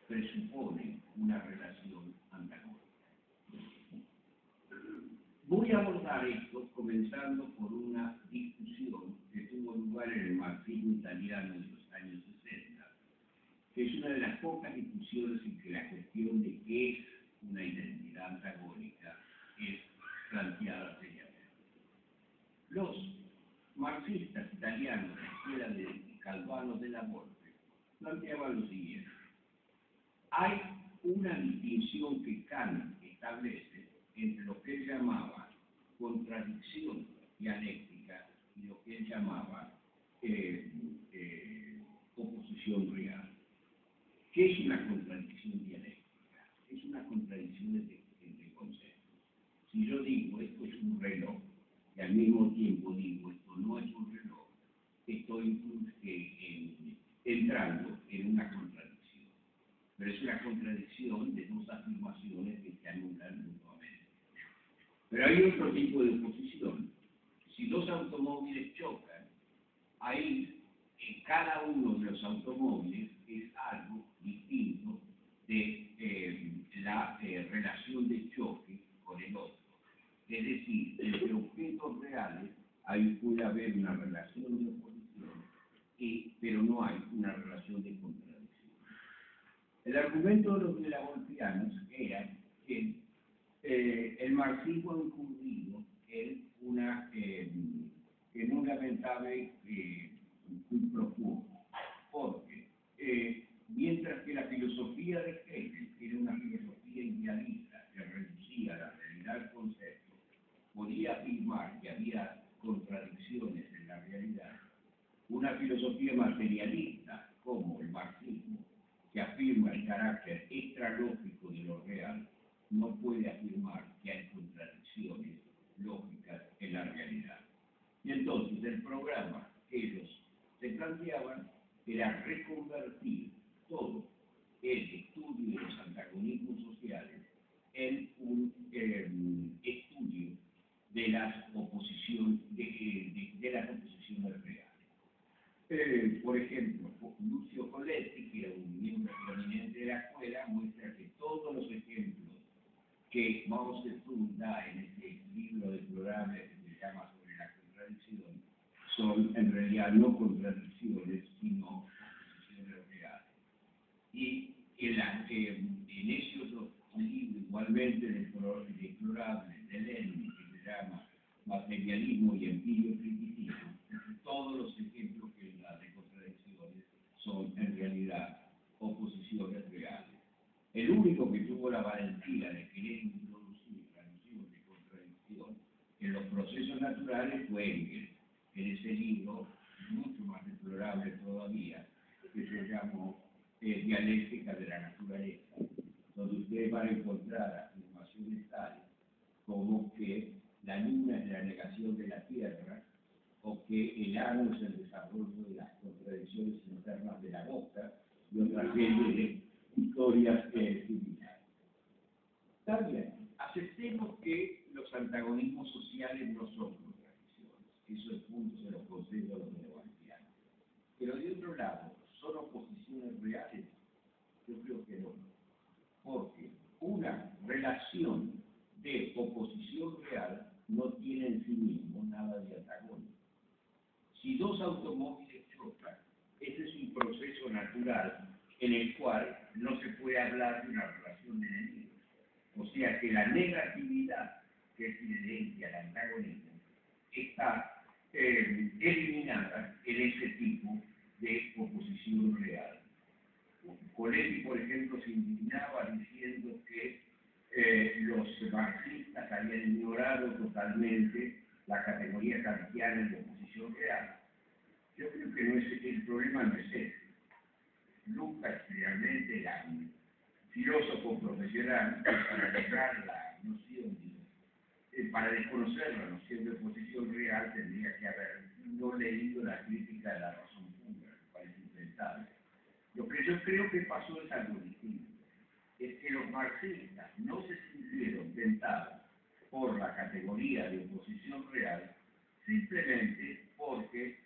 presupone una relación antagónica. Voy a abordar esto comenzando por una discusión que tuvo lugar en el marxismo italiano de los años 60, que es una de las pocas discusiones en que la cuestión de qué es una identidad antagónica es planteada seriamente. Los marxistas italianos de la escuela de Calvano della Volpe planteaban lo siguiente: hay una distinción que Kant establece entre lo que él llamaba contradicción dialéctica y lo que él llamaba oposición real. ¿Qué es una contradicción dialéctica? Es una contradicción entre conceptos. Si yo digo esto es un reloj y al mismo tiempo digo esto no es un reloj, estoy entrando en una contradicción. Pero es una contradicción de dos afirmaciones que se anulan mutuamente. Pero hay otro tipo de oposición. Si dos automóviles chocan, ahí en cada uno de los automóviles es algo distinto de la relación de choque con el otro. Es decir, entre objetos reales ahí puede haber una relación de oposición, pero no hay una relación de contradicción. El argumento de los delavolpianos era que el marxismo ha incurrido en un lamentable quid pro quo, porque mientras que la filosofía de Hegel era una filosofía idealista que reducía la realidad al concepto, podía afirmar que había contradicciones en la realidad. Una filosofía materialista como el marxismo, que afirma el carácter extralógico de lo real, no puede afirmar que hay contradicciones lógicas en la realidad. Y entonces el programa que ellos se planteaban era reconvertir todo el estudio de los antagonismos sociales en un estudio de las oposiciones reales. Por ejemplo, Lucio Coletti, que era un miembro prominente de la escuela, muestra que todos los ejemplos que Mao Zedong da en ese libro deplorable que se llama Sobre la contradicción son en realidad no contradicciones, sino oposiciones reales. Y en ese otro libro, igualmente deplorable de Lenin, que se llama Materialismo y Empirio Criticismo, todos los ejemplos que él da de contradicciones son en realidad oposiciones reales. El único que tuvo la valentía de querer introducir la noción de contradicción en los procesos naturales fue Engels, en ese libro, mucho más deplorable todavía, que se llamó Dialéctica de la Naturaleza, donde ustedes van a encontrar afirmaciones tales como que la luna es la negación de la Tierra, o que el ano es el desarrollo de las contradicciones internas de la boca, y otra serie de historias similares. Está bien, aceptemos que los antagonismos sociales no son contradicciones. Eso es punto de los conceptos de los delavolpianos. Pero de otro lado, ¿son oposiciones reales? Yo creo que no. Porque una relación de oposición real no tiene en sí mismo nada de antagónico. Si dos automóviles chocan, ese es un proceso natural en el cual no se puede hablar de una relación de enemigos. O sea que la negatividad, que es inherente al antagonismo, está eliminada en ese tipo de oposición real. Coletti, por ejemplo, se indignaba diciendo que los marxistas habían ignorado totalmente la categoría kantiana de oposición real. Yo creo que no es, el problema no es ese. Lucas realmente era un filósofo profesional para negar la noción, para desconocer la noción de oposición real, tendría que haber no leído la crítica de la razón pura, me parece impensable. Lo que yo creo que pasó es algo distinto. Es que los marxistas no se sintieron tentados por la categoría de oposición real, simplemente porque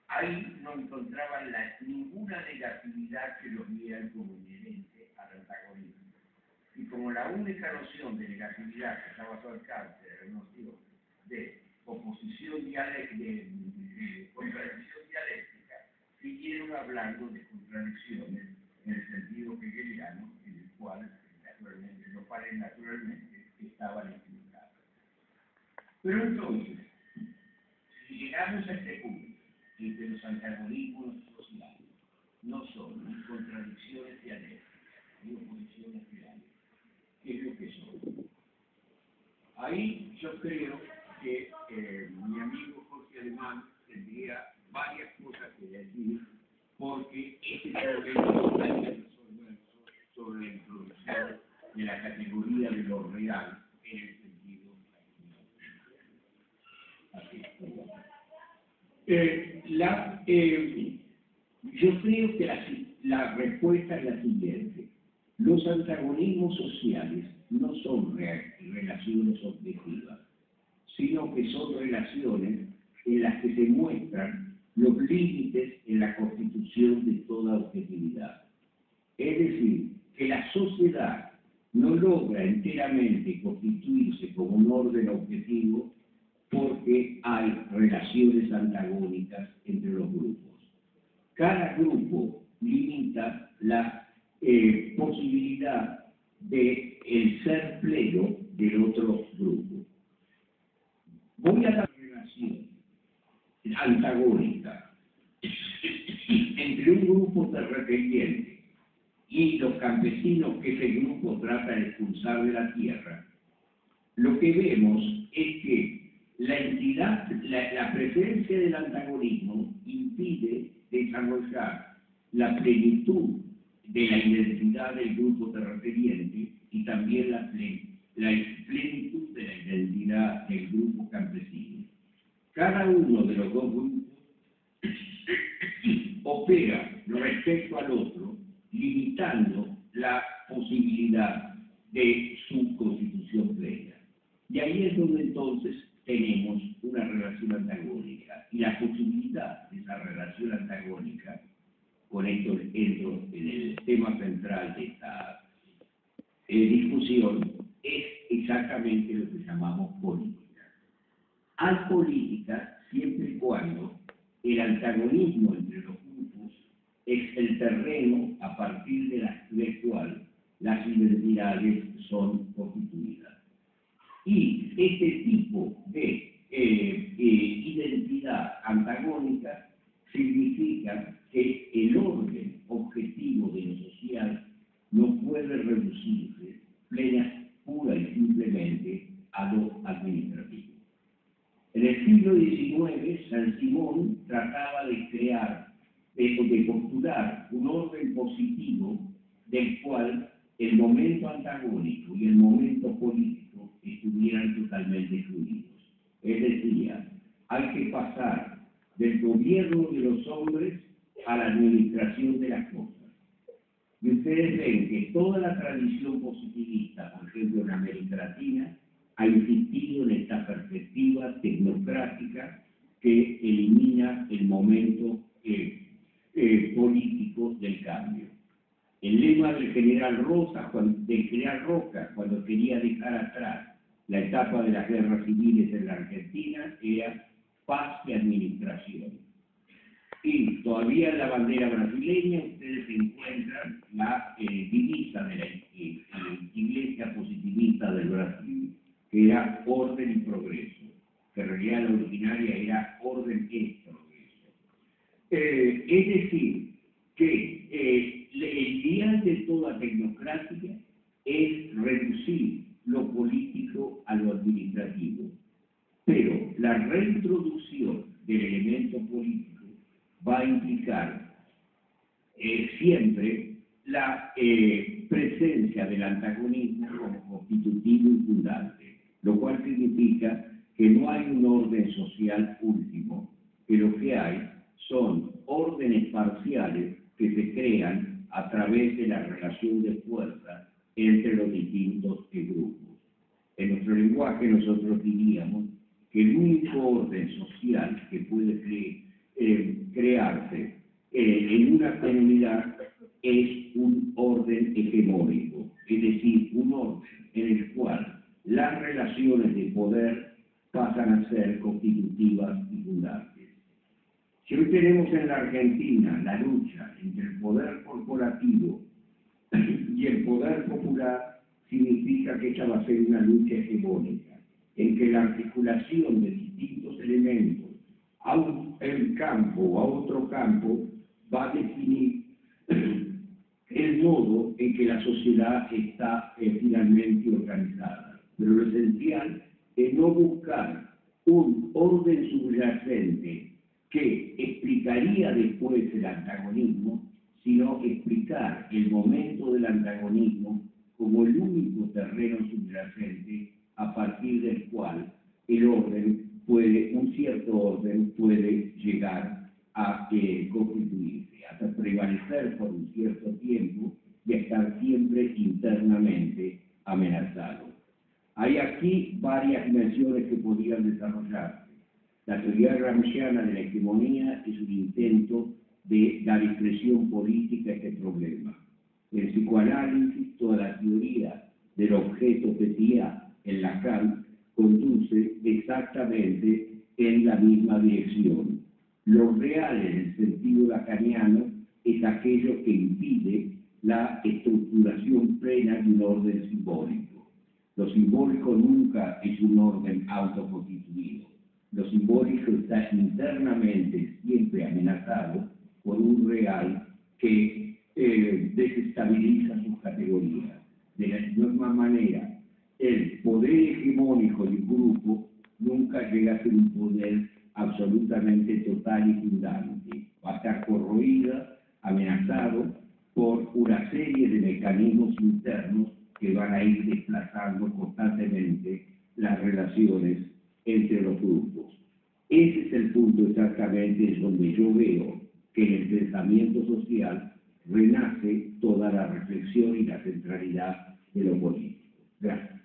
ahí no encontraban ninguna negatividad que los viera como inherente a la la única noción de negatividad que estaba a su alcance era la noción de oposición dialéctica, de contradicción dialéctica, siguieron hablando de contradicciones en el sentido hegeliano, en el cual los cuales naturalmente estaban equivocados. Pero entonces, si llegamos a este punto en que los antagonismos sociales no son ni contradicciones dialécticas ni oposiciones reales, ¿qué es lo que son? Ahí yo creo que mi amigo Jorge Alemán tendría varias cosas que decir, porque este problema hay que resolver sobre la introducción de la categoría de lo real en el sentido así. Yo creo que la respuesta es la siguiente. Los antagonismos sociales no son relaciones objetivas, sino que son relaciones en las que se muestran los límites en la constitución de toda objetividad. Es decir, que la sociedad no logra enteramente constituirse como un orden objetivo porque hay relaciones antagónicas entre los grupos. Cada grupo limita la posibilidad de el ser pleno del otro grupo. Voy a la relación antagónica entre un grupo terrateniente y los campesinos que ese grupo trata de expulsar de la tierra. Lo que vemos es que la presencia del antagonismo impide desarrollar la plenitud de la identidad del grupo terrateniente y también la plenitud de la identidad del grupo campesino. Cada uno de los dos grupos opera respecto al otro, limitando la posibilidad de su constitución plena. Y ahí es donde entonces tenemos una relación antagónica. Y la posibilidad de esa relación antagónica, con esto entro en el tema central de esta discusión, es exactamente lo que llamamos política. Hay política siempre y cuando el antagonismo entre los grupos es el terreno a partir del cual las identidades son constituidas. Y este tipo de identidad antagónica significa que el orden objetivo de lo social no puede reducirse pura y simplemente a lo administrativo. En el siglo XIX, Saint-Simon trataba de postular un orden positivo del cual el momento antagónico y el momento político estuvieran totalmente fluidos. Es decir, hay que pasar del gobierno de los hombres a la administración de las cosas. Y ustedes ven que toda la tradición positivista, por ejemplo en América Latina, ha insistido en esta perspectiva tecnocrática que elimina el momento político del cambio. El lema del general Roca, cuando quería dejar atrás la etapa de las guerras civiles en la Argentina, era paz y administración. Y todavía en la bandera brasileña ustedes encuentran la divisa de la iglesia positivista del Brasil, que era orden y progreso, que en realidad la originaria era orden y progreso. Es decir, que el ideal de toda tecnocrática es reducir lo político a lo administrativo, pero la reintroducción del elemento político va a implicar siempre la presencia del antagonismo como constitutivo y fundante, lo cual significa que no hay un orden social último, que lo que hay son órdenes parciales que se crean a través de la relación de fuerza entre los distintos grupos. En nuestro lenguaje nosotros diríamos que el único orden social que puede crearse en una comunidad es un orden hegemónico, es decir, un orden relaciones de poder pasan a ser constitutivas y fundantes. Si hoy tenemos en la Argentina la lucha entre el poder corporativo y el poder popular, significa que esta va a ser una lucha hegemónica, en que la articulación de distintos elementos a un campo o a otro campo va a definir el modo en que la sociedad está finalmente organizada. Pero lo esencial es no buscar un orden subyacente que explicaría después el antagonismo, sino explicar el momento del antagonismo como el único terreno subyacente a partir del cual el orden puede, un cierto orden puede llegar a constituirse, hasta prevalecer por un cierto tiempo y estar siempre internamente amenazado. Hay aquí varias dimensiones que podrían desarrollarse. La teoría gramsciana de la hegemonía es un intento de dar expresión política a este problema. El psicoanálisis, toda la teoría del objeto petía en Lacan, conduce exactamente en la misma dirección. Lo real en el sentido lacaniano es aquello que impide la estructuración plena de un orden simbólico. Lo simbólico nunca es un orden autoconstituido. Lo simbólico está internamente siempre amenazado por un real que desestabiliza sus categorías. De la misma manera, el poder hegemónico de un grupo nunca llega a ser un poder absolutamente total y fundante. Va a estar corroída, amenazado por una serie de mecanismos internos que van a ir desplazando constantemente las relaciones entre los grupos. Ese es el punto exactamente donde yo veo que en el pensamiento social renace toda la reflexión y la centralidad de lo político. Gracias.